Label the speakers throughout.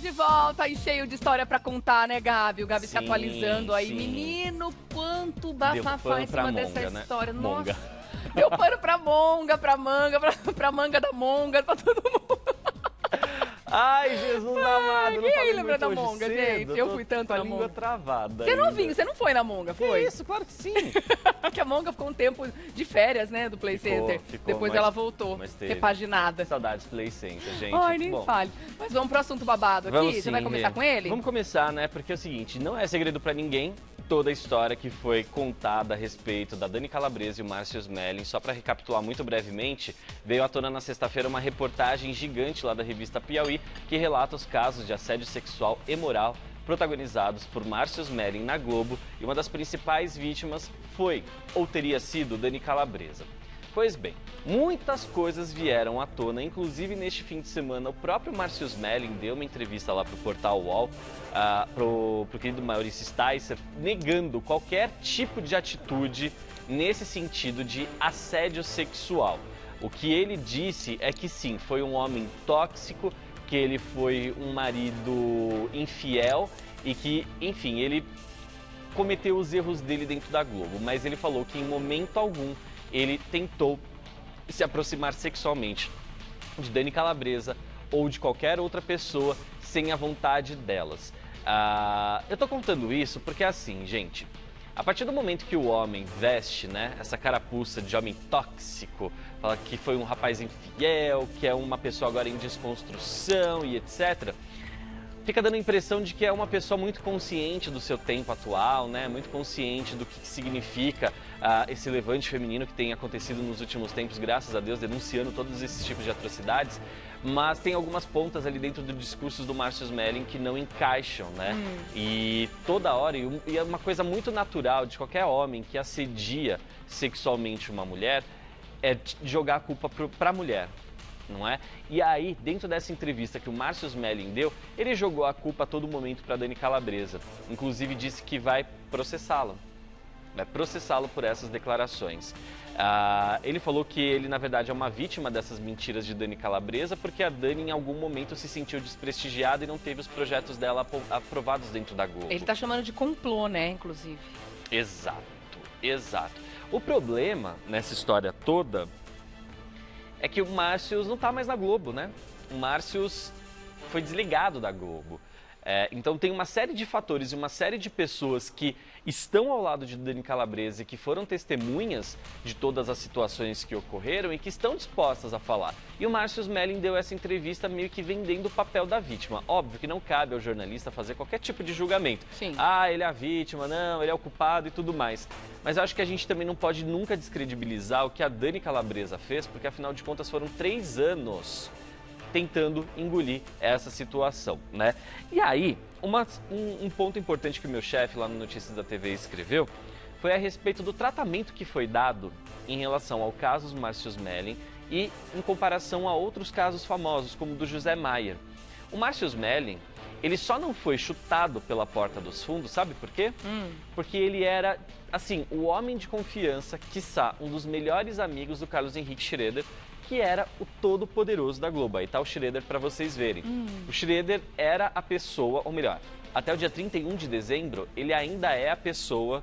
Speaker 1: Estamos de volta e cheio de história pra contar, né, Gabi? O Gabi se atualizando aí.
Speaker 2: Sim.
Speaker 1: Menino, quanto bafafá em cima dessa história.
Speaker 2: Né?
Speaker 1: Nossa,
Speaker 2: Monga.
Speaker 1: deu pano pra monga, pra manga, pra manga da monga, pra todo mundo.
Speaker 2: Ai, Jesus amado.
Speaker 1: Quem aí lembra da monga,
Speaker 2: cedo,
Speaker 1: gente? Eu fui tanto
Speaker 2: com a
Speaker 1: na
Speaker 2: língua
Speaker 1: monga.
Speaker 2: travada.
Speaker 1: Você
Speaker 2: ainda.
Speaker 1: você não foi na monga, foi?
Speaker 2: Que isso, claro que sim.
Speaker 1: Que a monga ficou um tempo de férias, né, do Play Center. Depois ela voltou, repaginada.
Speaker 2: Saudades Play Center, gente.
Speaker 1: Ai, nem fale. Mas vamos pro assunto babado aqui?
Speaker 2: Vamos,
Speaker 1: Você
Speaker 2: sim,
Speaker 1: vai começar com ele?
Speaker 2: Vamos começar, né? Porque é o seguinte, não é segredo pra ninguém toda a história que foi contada a respeito da Dani Calabresa e o Márcio Smelling. Só para recapitular muito brevemente, veio à tona na sexta-feira uma reportagem gigante lá da revista Piauí que relata os casos de assédio sexual e moral protagonizados por Márcio Smelling na Globo, e uma das principais vítimas foi, ou teria sido, Dani Calabresa. Pois bem, muitas coisas vieram à tona, inclusive neste fim de semana o próprio Márcio Smelling deu uma entrevista lá para o portal UOL, pro querido Maurício Sticer, negando qualquer tipo de atitude nesse sentido de assédio sexual. O que ele disse é que sim, foi um homem tóxico, que ele foi um marido infiel e que, enfim, ele cometeu os erros dele dentro da Globo, mas ele falou que em momento algum ele tentou se aproximar sexualmente de Dani Calabresa ou de qualquer outra pessoa sem a vontade delas. Eu tô contando isso porque assim, gente, a partir do momento que o homem veste, né, essa carapuça de homem tóxico, fala que foi um rapaz infiel, que é uma pessoa agora em desconstrução e etc., fica dando a impressão de que é uma pessoa muito consciente do seu tempo atual, né? Muito consciente do que significa esse levante feminino que tem acontecido nos últimos tempos, graças a Deus, denunciando todos esses tipos de atrocidades. Mas tem algumas pontas ali dentro do discurso do Márcio Smelling que não encaixam, né? E toda hora, e é uma coisa muito natural de qualquer homem que assedia sexualmente uma mulher, é jogar a culpa para a mulher. Não é? E aí, dentro dessa entrevista que o Márcio Smelling deu, ele jogou a culpa a todo momento para Dani Calabresa. Inclusive disse que vai processá-la. Vai processá-lo por essas declarações. Ele falou que ele, na verdade, é uma vítima dessas mentiras de Dani Calabresa, porque a Dani, em algum momento, se sentiu desprestigiada e não teve os projetos dela aprovados dentro da Globo.
Speaker 1: Ele tá chamando de complô, né, inclusive.
Speaker 2: Exato, exato. O problema nessa história toda é que o Márcio não tá mais na Globo, né? O Márcio foi desligado da Globo. Então tem uma série de fatores e uma série de pessoas que estão ao lado de Dani Calabresa e que foram testemunhas de todas as situações que ocorreram e que estão dispostas a falar. E o Márcio Smelling deu essa entrevista meio que vendendo o papel da vítima. Óbvio que não cabe ao jornalista fazer qualquer tipo de julgamento.
Speaker 1: Sim.
Speaker 2: Ele é a vítima, não, ele é o culpado e tudo mais. Mas eu acho que a gente também não pode nunca descredibilizar o que a Dani Calabresa fez, porque afinal de contas foram 3 anos tentando engolir essa situação, né? E aí, um ponto importante que o meu chefe lá no Notícias da TV escreveu foi a respeito do tratamento que foi dado em relação ao caso Márcio Smelling e em comparação a outros casos famosos, como o do José Maier. O Márcio Smelling, ele só não foi chutado pela porta dos fundos, sabe por quê? Porque ele era, assim, o homem de confiança, quiçá um dos melhores amigos do Carlos Henrique Schroeder, que era o todo-poderoso da Globo. Aí tá o Schroeder para vocês verem. O Schroeder era a pessoa, ou melhor, até o dia 31 de dezembro, ele ainda é a pessoa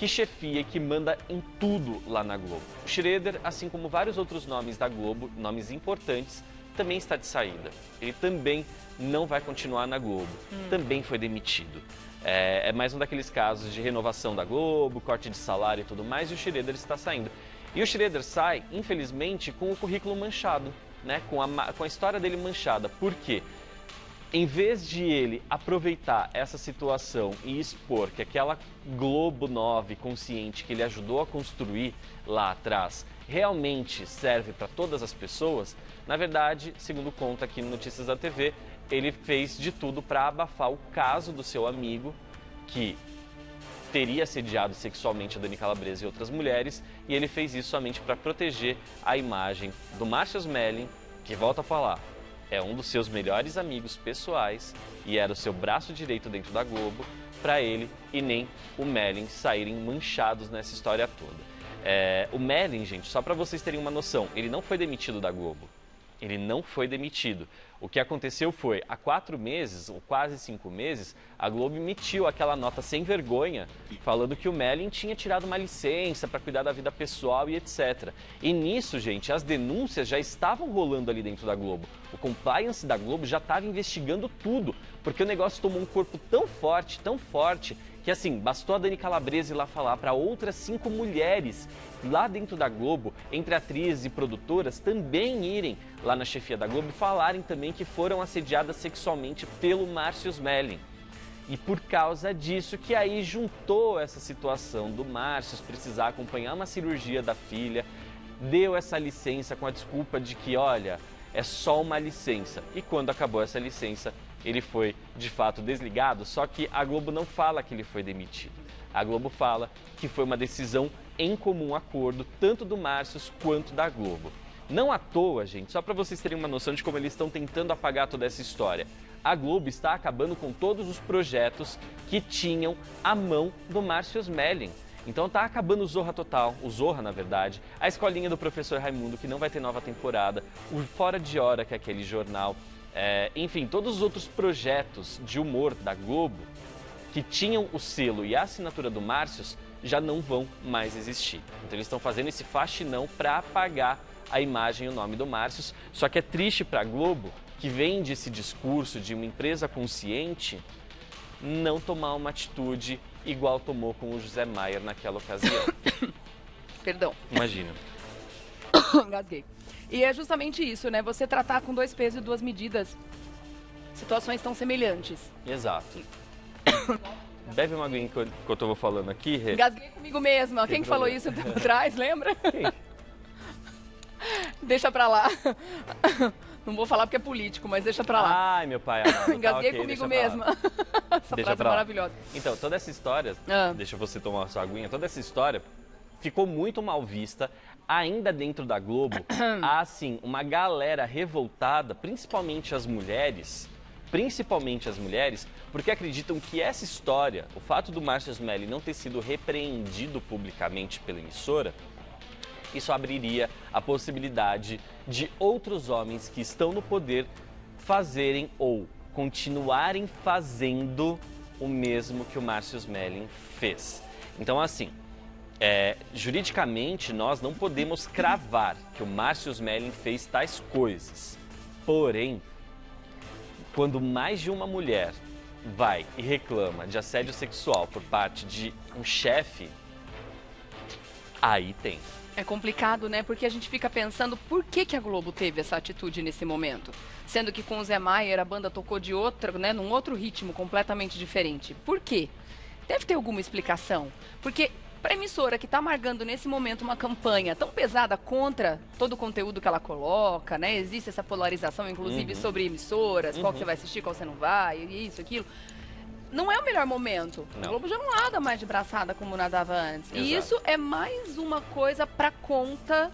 Speaker 2: que chefia e que manda em tudo lá na Globo. O Schroeder, assim como vários outros nomes da Globo, nomes importantes, também está de saída. Ele também não vai continuar na Globo. Também foi demitido. É mais um daqueles casos de renovação da Globo, corte de salário e tudo mais, e o Schroeder está saindo. E o Schroeder sai, infelizmente, com o currículo manchado, né? Com a história dele manchada. Por quê? Em vez de ele aproveitar essa situação e expor que aquela Globo nova e consciente que ele ajudou a construir lá atrás realmente serve para todas as pessoas, na verdade, segundo conta aqui no Notícias da TV, ele fez de tudo para abafar o caso do seu amigo, que teria assediado sexualmente a Dani Calabresa e outras mulheres, e ele fez isso somente para proteger a imagem do Márcio Smelling, que, volta a falar, é um dos seus melhores amigos pessoais e era o seu braço direito dentro da Globo, para ele e nem o Melling saírem manchados nessa história toda. O Melling, gente, só para vocês terem uma noção, ele não foi demitido da Globo. ele não foi demitido. O que aconteceu foi, há 4 meses, ou quase 5 meses, a Globo emitiu aquela nota sem vergonha, falando que o Mellin tinha tirado uma licença para cuidar da vida pessoal e etc. E nisso, gente, as denúncias já estavam rolando ali dentro da Globo. O compliance da Globo já estava investigando tudo, porque o negócio tomou um corpo tão forte, que assim, bastou a Dani Calabrese ir lá falar para outras 5 mulheres lá dentro da Globo, entre atrizes e produtoras, também irem lá na chefia da Globo e falarem também que foram assediadas sexualmente pelo Márcio Mellin. E por causa disso que aí juntou essa situação do Márcio precisar acompanhar uma cirurgia da filha, deu essa licença com a desculpa de que, olha, é só uma licença. E quando acabou essa licença, ele foi de fato desligado, só que a Globo não fala que ele foi demitido. A Globo fala que foi uma decisão em comum acordo, tanto do Márcio quanto da Globo. Não à toa, gente, só para vocês terem uma noção de como eles estão tentando apagar toda essa história. A Globo está acabando com todos os projetos que tinham a mão do Márcio Mellin. Então tá acabando o Zorra Total, o Zorra na verdade, a Escolinha do Professor Raimundo, que não vai ter nova temporada, o Fora de Hora, que é aquele jornal, enfim, todos os outros projetos de humor da Globo que tinham o selo e a assinatura do Márcio já não vão mais existir. Então eles estão fazendo esse faxinão para apagar a imagem e o nome do Márcio. Só que é triste para a Globo, que vende esse discurso de uma empresa consciente, não tomar uma atitude igual tomou com o José Maier naquela ocasião.
Speaker 1: Perdão.
Speaker 2: Imagina.
Speaker 1: Engasguei. E é justamente isso, né? Você tratar com 2 pesos e 2 medidas situações tão semelhantes.
Speaker 2: Exato. Bebe uma aguinha enquanto eu vou falando aqui, Rê.
Speaker 1: Engasguei comigo mesma. Quem falou isso um tempo atrás, lembra?
Speaker 2: Quem?
Speaker 1: Deixa pra lá. Não vou falar porque é político, mas deixa pra lá.
Speaker 2: Ai, meu pai.
Speaker 1: Engasguei comigo mesma. Essa frase é maravilhosa.
Speaker 2: Então, toda essa história, deixa você tomar a sua aguinha, toda essa história ficou muito mal vista. Ainda dentro da Globo, há, assim, uma galera revoltada, principalmente as mulheres, porque acreditam que essa história, o fato do Márcio Mellin não ter sido repreendido publicamente pela emissora, isso abriria a possibilidade de outros homens que estão no poder fazerem ou continuarem fazendo o mesmo que o Márcio Mellin fez. Então, assim, juridicamente nós não podemos cravar que o Márcio Mellin fez tais coisas. Porém, quando mais de uma mulher vai e reclama de assédio sexual por parte de um chefe, aí tem.
Speaker 1: É complicado, né? Porque a gente fica pensando por que a Globo teve essa atitude nesse momento. Sendo que com o Zé Maier a banda tocou de outra, né, num outro ritmo completamente diferente. Por quê? Deve ter alguma explicação. Porque para a emissora que está amargando nesse momento uma campanha tão pesada contra todo o conteúdo que ela coloca, né? Existe essa polarização, inclusive, sobre emissoras, qual que você vai assistir, qual você não vai, isso, aquilo. Não é o melhor momento. Não. A Globo já não nada mais de braçada como nadava antes. Exato. E isso é mais uma coisa para conta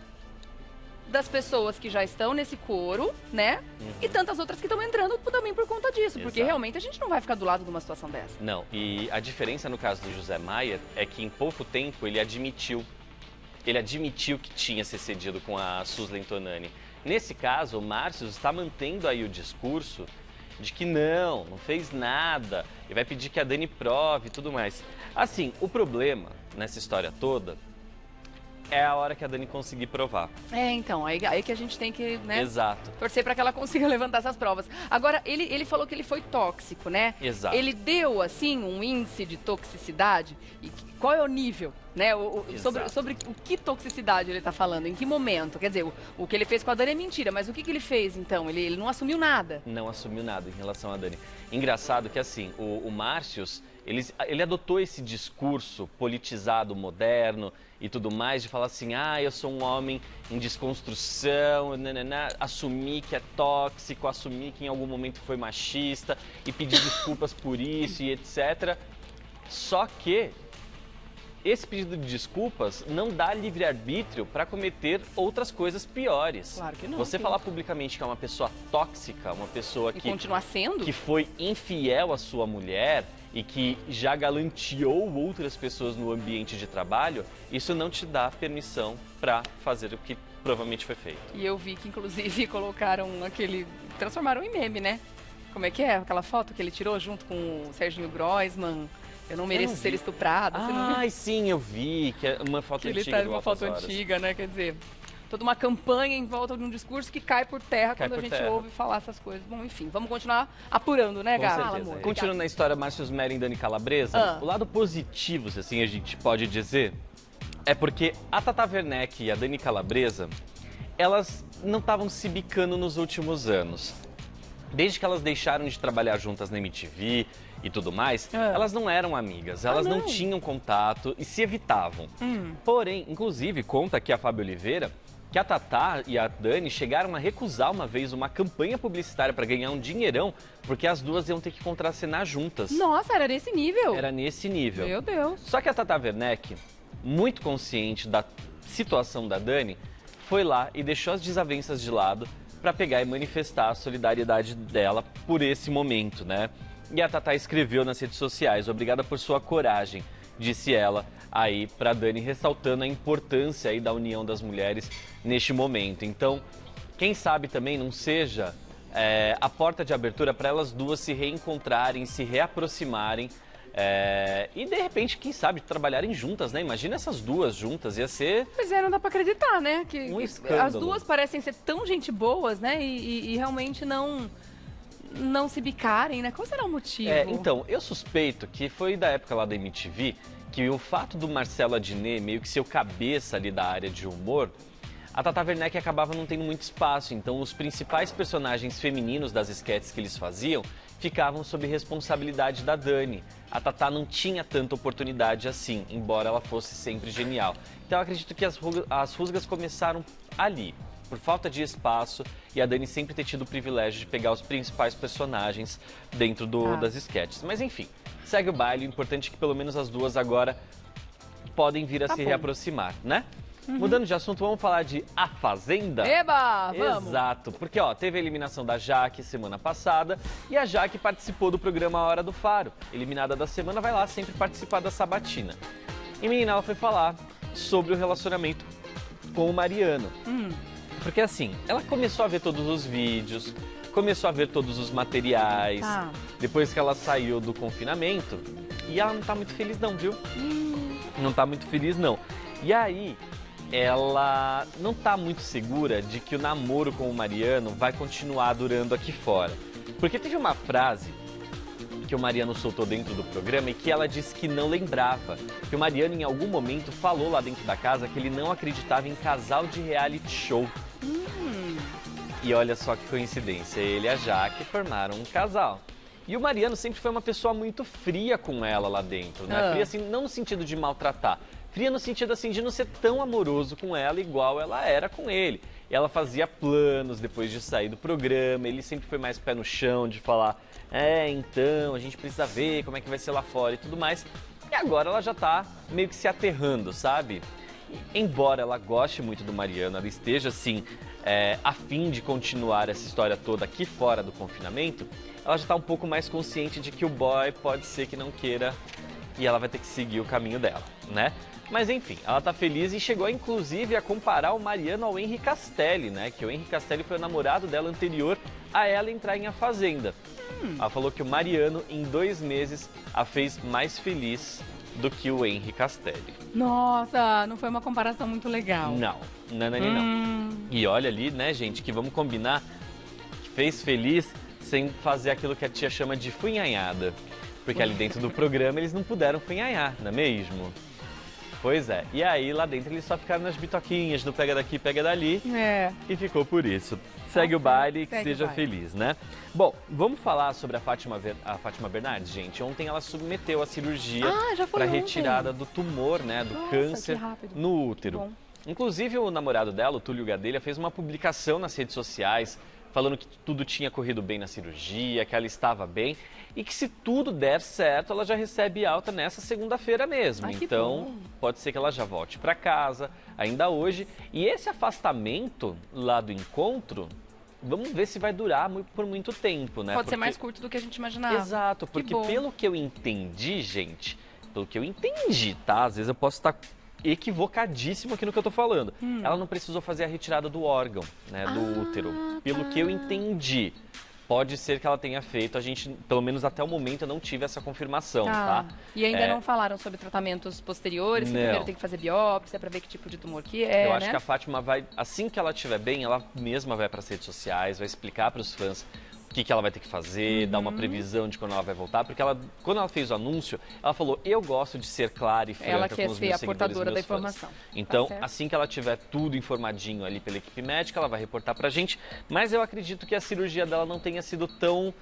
Speaker 1: das pessoas que já estão nesse coro, né? E tantas outras que estão entrando também por conta disso. Exato. Porque realmente a gente não vai ficar do lado de uma situação dessa.
Speaker 2: Não, e a diferença no caso do José Maier é que em pouco tempo ele admitiu que tinha se excedido com a Suzlane Tonani. Nesse caso, o Márcio está mantendo aí o discurso de que não fez nada, e vai pedir que a Dani prove e tudo mais. Assim, o problema nessa história toda é a hora que a Dani conseguir provar.
Speaker 1: Então, aí que a gente tem que, né?
Speaker 2: Exato.
Speaker 1: Torcer para que ela consiga levantar essas provas. Agora, ele falou que ele foi tóxico, né?
Speaker 2: Exato.
Speaker 1: Ele deu, assim, um índice de toxicidade. E qual é o nível, né? Sobre o que toxicidade ele tá falando, em que momento? Quer dizer, o que ele fez com a Dani é mentira, mas o que ele fez, então? Ele não assumiu nada.
Speaker 2: Não assumiu nada em relação à Dani. Engraçado que, assim, o Márcio, ele adotou esse discurso politizado, moderno e tudo mais, de falar assim, eu sou um homem em desconstrução, assumir que é tóxico, assumir que em algum momento foi machista e pedir desculpas por isso e etc. Só que esse pedido de desculpas não dá livre-arbítrio para cometer outras coisas piores.
Speaker 1: Claro que não.
Speaker 2: Você falar publicamente que é uma pessoa tóxica, uma pessoa que
Speaker 1: continuar sendo,
Speaker 2: que foi infiel à sua mulher e que já galanteou outras pessoas no ambiente de trabalho, isso não te dá permissão para fazer o que provavelmente foi feito.
Speaker 1: E eu vi que, inclusive, transformaram em meme, né? Como é que é? Aquela foto que ele tirou junto com o Serginho Groisman. Eu não mereço ser estuprado.
Speaker 2: Ai, sim, eu vi. Que é uma foto
Speaker 1: que
Speaker 2: antiga.
Speaker 1: Ele tá
Speaker 2: do
Speaker 1: uma foto
Speaker 2: Altas Horas.
Speaker 1: antiga, né? Quer dizer, toda uma campanha em volta de um discurso que cai por terra quando a gente ouve falar essas coisas. Bom, enfim, vamos continuar apurando, né, Gá?
Speaker 2: Com certeza. Continuando na história Márcio Smelling e Dani Calabresa, o lado positivo, se assim a gente pode dizer, é porque a Tata Werneck e a Dani Calabresa, elas não estavam se bicando nos últimos anos. Desde que elas deixaram de trabalhar juntas na MTV e tudo mais, elas não eram amigas, elas não tinham contato e se evitavam. Porém, inclusive, conta aqui a Fábio Oliveira que a Tatá e a Dani chegaram a recusar uma vez uma campanha publicitária para ganhar um dinheirão, porque as duas iam ter que contracenar juntas.
Speaker 1: Nossa, era nesse nível?
Speaker 2: Era nesse nível.
Speaker 1: Meu Deus.
Speaker 2: Só que a Tata Werneck, muito consciente da situação da Dani, foi lá e deixou as desavenças de lado para pegar e manifestar a solidariedade dela por esse momento, né? E a Tatá escreveu nas redes sociais: obrigada por sua coragem, disse ela aí pra Dani, ressaltando a importância aí da união das mulheres neste momento. Então, quem sabe também não seja a porta de abertura para elas duas se reencontrarem, se reaproximarem e de repente, quem sabe, trabalharem juntas, né? Imagina essas duas juntas, ia ser...
Speaker 1: Pois é, não dá pra acreditar, né? Que
Speaker 2: um escândalo.
Speaker 1: As duas parecem ser tão gente boas, né? E realmente não se bicarem, né? Qual será o motivo?
Speaker 2: Então, eu suspeito que foi da época lá da MTV, que o fato do Marcelo Adnet meio que ser o cabeça ali da área de humor, a Tata Werneck acabava não tendo muito espaço, então os principais personagens femininos das esquetes que eles faziam ficavam sob responsabilidade da Dani. A Tata não tinha tanta oportunidade assim, embora ela fosse sempre genial. Então eu acredito que as rusgas começaram ali, por falta de espaço, e a Dani sempre ter tido o privilégio de pegar os principais personagens dentro das esquetes. Mas enfim, segue o baile, o importante é que pelo menos as duas agora podem vir a se reaproximar, né? Mudando de assunto, vamos falar de A Fazenda?
Speaker 1: Eba, vamos!
Speaker 2: Exato, porque teve a eliminação da Jaque semana passada e a Jaque participou do programa A Hora do Faro. Eliminada da semana, vai lá sempre participar da sabatina. E menina, ela foi falar sobre o relacionamento com o Mariano. Porque assim, ela começou a ver todos os vídeos, começou a ver todos os materiais, depois que ela saiu do confinamento, e ela não tá muito feliz não, viu? Não tá muito feliz não. E aí, ela não tá muito segura de que o namoro com o Mariano vai continuar durando aqui fora. Porque teve uma frase que o Mariano soltou dentro do programa e que ela disse que não lembrava. Que o Mariano em algum momento falou lá dentro da casa que ele não acreditava em casal de reality show. E olha só que coincidência, ele e a Jaque formaram um casal. E o Mariano sempre foi uma pessoa muito fria com ela lá dentro, né? Fria assim, não no sentido de maltratar, fria no sentido assim de não ser tão amoroso com ela igual ela era com ele. E ela fazia planos depois de sair do programa, ele sempre foi mais pé no chão de falar, então, a gente precisa ver como é que vai ser lá fora e tudo mais. E agora ela já tá meio que se aterrando, sabe? E, embora ela goste muito do Mariano, ela esteja assim, a fim de continuar essa história toda aqui fora do confinamento, ela já está um pouco mais consciente de que o boy pode ser que não queira e ela vai ter que seguir o caminho dela, né? Mas enfim, ela tá feliz e chegou inclusive a comparar o Mariano ao Henri Castelli, né? Que o Henri Castelli foi o namorado dela anterior a ela entrar em A Fazenda. Ela falou que o Mariano, em 2 meses, a fez mais feliz do que o Henri Castelli.
Speaker 1: Nossa, não foi uma comparação muito legal.
Speaker 2: Não. E olha ali, né, gente, que vamos combinar, que fez feliz sem fazer aquilo que a tia chama de funhanhada. Porque ali dentro do programa eles não puderam funhanhar, não é mesmo? Pois é. E aí lá dentro eles só ficaram nas bitoquinhas do pega daqui, pega dali. E ficou por isso. Segue o baile e que seja feliz, né? Bom, vamos falar sobre a Fátima Bernardes, gente. Ontem ela submeteu a cirurgia para retirada do tumor, né? Do câncer no útero. Inclusive o namorado dela, o Túlio Gadelha, fez uma publicação nas redes sociais falando que tudo tinha corrido bem na cirurgia, que ela estava bem e que se tudo der certo, ela já recebe alta nessa segunda-feira mesmo. Então, pode ser que ela já volte para casa ainda hoje. E esse afastamento lá do encontro, vamos ver se vai durar por muito tempo, né?
Speaker 1: Pode ser mais curto do que a gente imaginava.
Speaker 2: Exato, porque pelo que eu entendi, gente, tá? Às vezes eu posso estar equivocadíssimo aqui no que eu tô falando. Ela não precisou fazer a retirada do órgão, né, do útero. Pelo que eu entendi, pode ser que ela tenha feito, a gente, pelo menos até o momento, eu não tive essa confirmação, tá?
Speaker 1: E ainda não falaram sobre tratamentos posteriores, que primeiro tem que fazer biópsia para ver que tipo de tumor que é,
Speaker 2: Eu acho que a Fátima vai, assim que ela estiver bem, ela mesma vai para as redes sociais, vai explicar para os fãs o que ela vai ter que fazer, dar uma previsão de quando ela vai voltar, porque ela, quando ela fez o anúncio, ela falou, eu gosto de ser clara e franca com os meus seguidores e meus fãs. Ela quer ser a portadora da informação. Então, assim que ela tiver tudo informadinho ali pela equipe médica, ela vai reportar pra gente, mas eu acredito que a cirurgia dela não tenha sido tão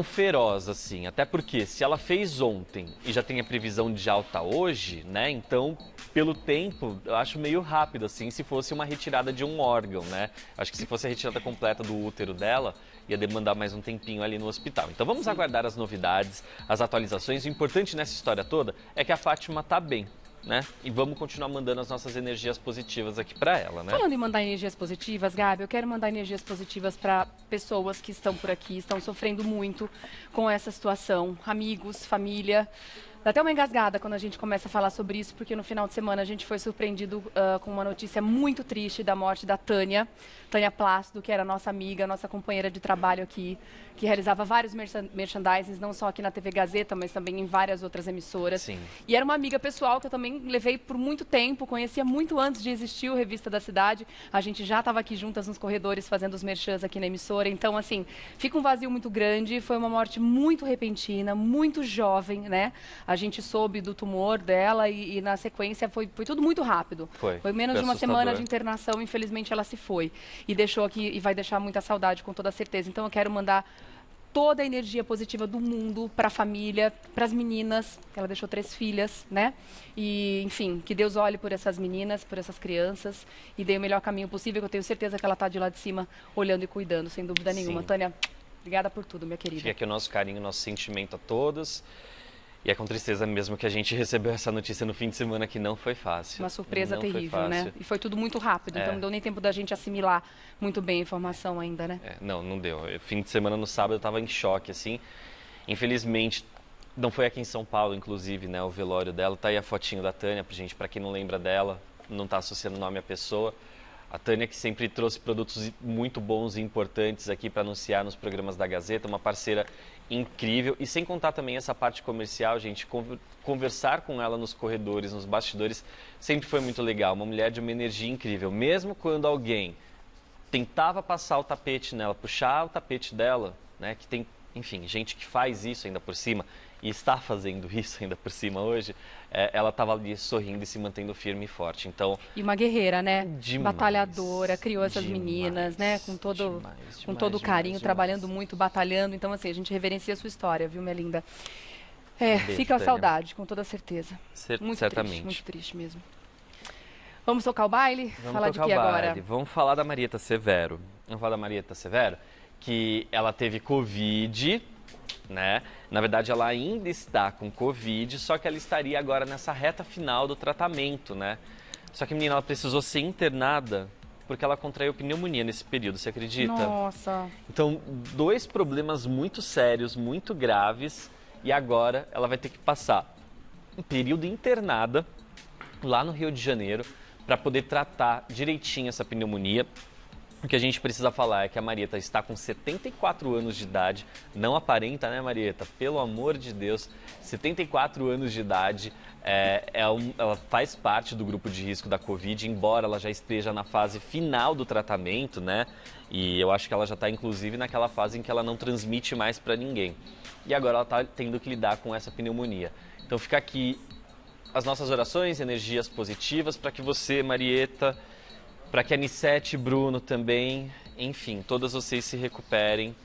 Speaker 2: feroz assim, até porque se ela fez ontem e já tem a previsão de alta hoje, né, então pelo tempo eu acho meio rápido assim, se fosse uma retirada de um órgão, né, acho que se fosse a retirada completa do útero dela, ia demandar mais um tempinho ali no hospital. Então vamos aguardar as novidades, as atualizações, o importante nessa história toda é que a Fátima tá bem. Né? E vamos continuar mandando as nossas energias positivas aqui para ela, né?
Speaker 1: Falando em mandar energias positivas, Gabi, eu quero mandar energias positivas para pessoas que estão por aqui, estão sofrendo muito com essa situação, amigos, família. Dá até uma engasgada quando a gente começa a falar sobre isso, porque no final de semana a gente foi surpreendido com uma notícia muito triste da morte da Tânia Plácido, que era nossa amiga, nossa companheira de trabalho aqui, que realizava vários merchandisings, não só aqui na TV Gazeta, mas também em várias outras emissoras.
Speaker 2: Sim.
Speaker 1: E era uma amiga pessoal que eu também levei por muito tempo, conhecia muito antes de existir o Revista da Cidade. A gente já estava aqui juntas nos corredores fazendo os merchans aqui na emissora. Então, assim, fica um vazio muito grande. Foi uma morte muito repentina, muito jovem, né? A gente soube do tumor dela e na sequência foi tudo muito rápido. Foi menos de uma semana de internação, infelizmente ela se foi. E deixou aqui e vai deixar muita saudade, com toda certeza. Então eu quero mandar toda a energia positiva do mundo para a família, para as meninas, que ela deixou 3 filhas, né? E, enfim, que Deus olhe por essas meninas, por essas crianças e dê o melhor caminho possível, que eu tenho certeza que ela está de lá de cima olhando e cuidando, sem dúvida nenhuma. Tânia, obrigada por tudo, minha querida.
Speaker 2: Fica aqui o nosso carinho, o nosso sentimento a todos. E é com tristeza mesmo que a gente recebeu essa notícia no fim de semana, que não foi fácil.
Speaker 1: Uma surpresa terrível, né? E foi tudo muito rápido, então não deu nem tempo da gente assimilar muito bem a informação ainda, né?
Speaker 2: Não deu. Fim de semana, no sábado, eu estava em choque, assim. Infelizmente, não foi aqui em São Paulo, inclusive, né, o velório dela. Tá aí a fotinho da Tânia, gente, para quem não lembra dela, não está associando o nome à pessoa. A Tânia, que sempre trouxe produtos muito bons e importantes aqui para anunciar nos programas da Gazeta, uma parceira incrível. E sem contar também essa parte comercial, gente, conversar com ela nos corredores, nos bastidores, sempre foi muito legal. Uma mulher de uma energia incrível. Mesmo quando alguém tentava passar o tapete nela, puxar o tapete dela, né, que tem, enfim, gente que faz isso ainda por cima e está fazendo isso ainda por cima hoje, ela estava ali sorrindo e se mantendo firme e forte. Então,
Speaker 1: e uma guerreira, né?
Speaker 2: Demais,
Speaker 1: batalhadora, criou essas meninas, né? Com todo o carinho, trabalhando muito, batalhando. Então, assim, a gente reverencia a sua história, viu, minha linda? Fica a saudade, com toda certeza. Muito triste mesmo. Vamos tocar o baile? Falar de que agora?
Speaker 2: Vamos falar da Marieta Severo. Que ela teve Covid, né? Na verdade, ela ainda está com Covid, só que ela estaria agora nessa reta final do tratamento, né? Só que, menina, ela precisou ser internada porque ela contraiu pneumonia nesse período, você acredita?
Speaker 1: Nossa!
Speaker 2: Então, 2 problemas muito sérios, muito graves, e agora ela vai ter que passar um período internada lá no Rio de Janeiro para poder tratar direitinho essa pneumonia. O que a gente precisa falar é que a Marieta está com 74 anos de idade, não aparenta, né, Marieta? Pelo amor de Deus, 74 anos de idade, ela faz parte do grupo de risco da Covid, embora ela já esteja na fase final do tratamento, né? E eu acho que ela já está, inclusive, naquela fase em que ela não transmite mais para ninguém. E agora ela está tendo que lidar com essa pneumonia. Então fica aqui as nossas orações, energias positivas para que você, Marieta, para que a Anissete e Bruno também, enfim, todas vocês se recuperem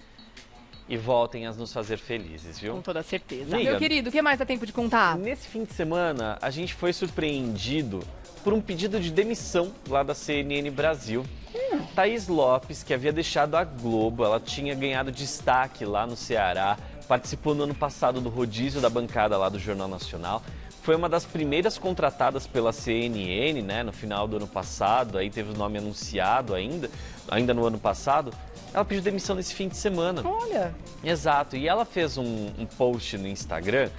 Speaker 2: e voltem a nos fazer felizes, viu?
Speaker 1: Com toda certeza.
Speaker 2: Liga,
Speaker 1: meu querido, o que mais dá tempo de contar?
Speaker 2: Nesse fim de semana, a gente foi surpreendido por um pedido de demissão lá da CNN Brasil. Thaís Lopes, que havia deixado a Globo, ela tinha ganhado destaque lá no Ceará, participou no ano passado do rodízio da bancada lá do Jornal Nacional. Foi uma das primeiras contratadas pela CNN, né, no final do ano passado, aí teve o nome anunciado ainda no ano passado. Ela pediu demissão nesse fim de semana.
Speaker 1: Olha!
Speaker 2: Exato, e ela fez um post no Instagram,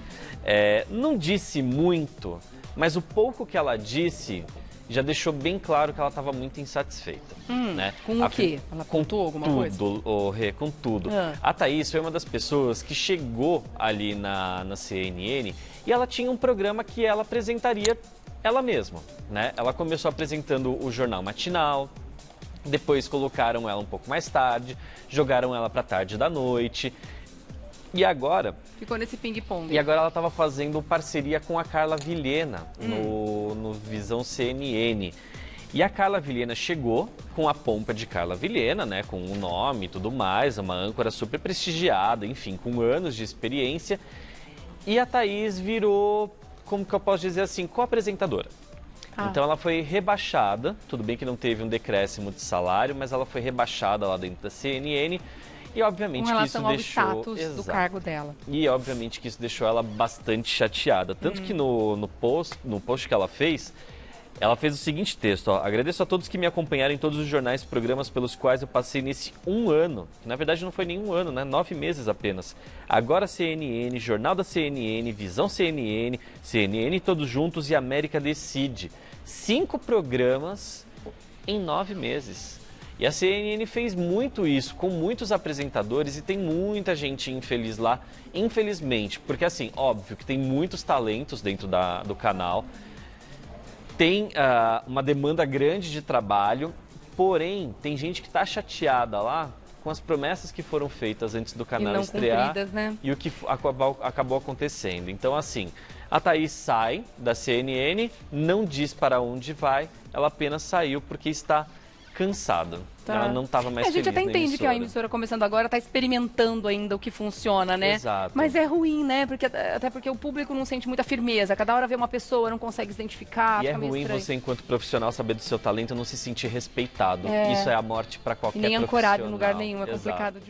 Speaker 2: não disse muito, Mas o pouco que ela disse já deixou bem claro que ela estava muito insatisfeita. Né?
Speaker 1: Com o quê? Ela contou alguma coisa?
Speaker 2: Com tudo. A Thaís foi uma das pessoas que chegou ali na CNN e ela tinha um programa que ela apresentaria ela mesma. Né? Ela começou apresentando o Jornal Matinal, depois colocaram ela um pouco mais tarde, jogaram ela para tarde da noite. E agora...
Speaker 1: Ficou nesse ping-pong.
Speaker 2: E agora ela estava fazendo parceria com a Carla Vilhena no Visão CNN. E a Carla Vilhena chegou com a pompa de Carla Vilhena, né? Com o nome e tudo mais, uma âncora super prestigiada, enfim, com anos de experiência. E a Thaís virou, como que eu posso dizer assim, co-apresentadora. Então ela foi rebaixada, tudo bem que não teve um decréscimo de salário, mas ela foi rebaixada lá dentro da CNN. E obviamente que isso deixou...
Speaker 1: Com relação ao status do cargo dela.
Speaker 2: E obviamente que isso deixou ela bastante chateada. Tanto que no post que ela fez o seguinte texto, ó: agradeço a todos que me acompanharam em todos os jornais e programas pelos quais eu passei nesse um ano. Na verdade não foi nem um ano, né? 9 meses apenas. Agora CNN, Jornal da CNN, Visão CNN, CNN Todos Juntos e América Decide. 5 programas em 9 meses. E a CNN fez muito isso, com muitos apresentadores, e tem muita gente infeliz lá, infelizmente. Porque assim, óbvio que tem muitos talentos dentro do canal, tem uma demanda grande de trabalho, porém, tem gente que está chateada lá com as promessas que foram feitas antes do canal estrear
Speaker 1: cumpridas, né?
Speaker 2: E o que acabou acontecendo. Então assim, a Thaís sai da CNN, não diz para onde vai, ela apenas saiu porque está cansada. Ela não estava mais feliz.
Speaker 1: A gente até entende que a emissora começando agora está experimentando ainda o que funciona, né?
Speaker 2: Exato.
Speaker 1: Mas é ruim, né? Até porque o público não sente muita firmeza. Cada hora vê uma pessoa, não consegue se identificar.
Speaker 2: E é ruim você, enquanto profissional, saber do seu talento e não se sentir respeitado. Isso é a morte para qualquer profissional.
Speaker 1: Nem ancorado em lugar nenhum, é complicado demais.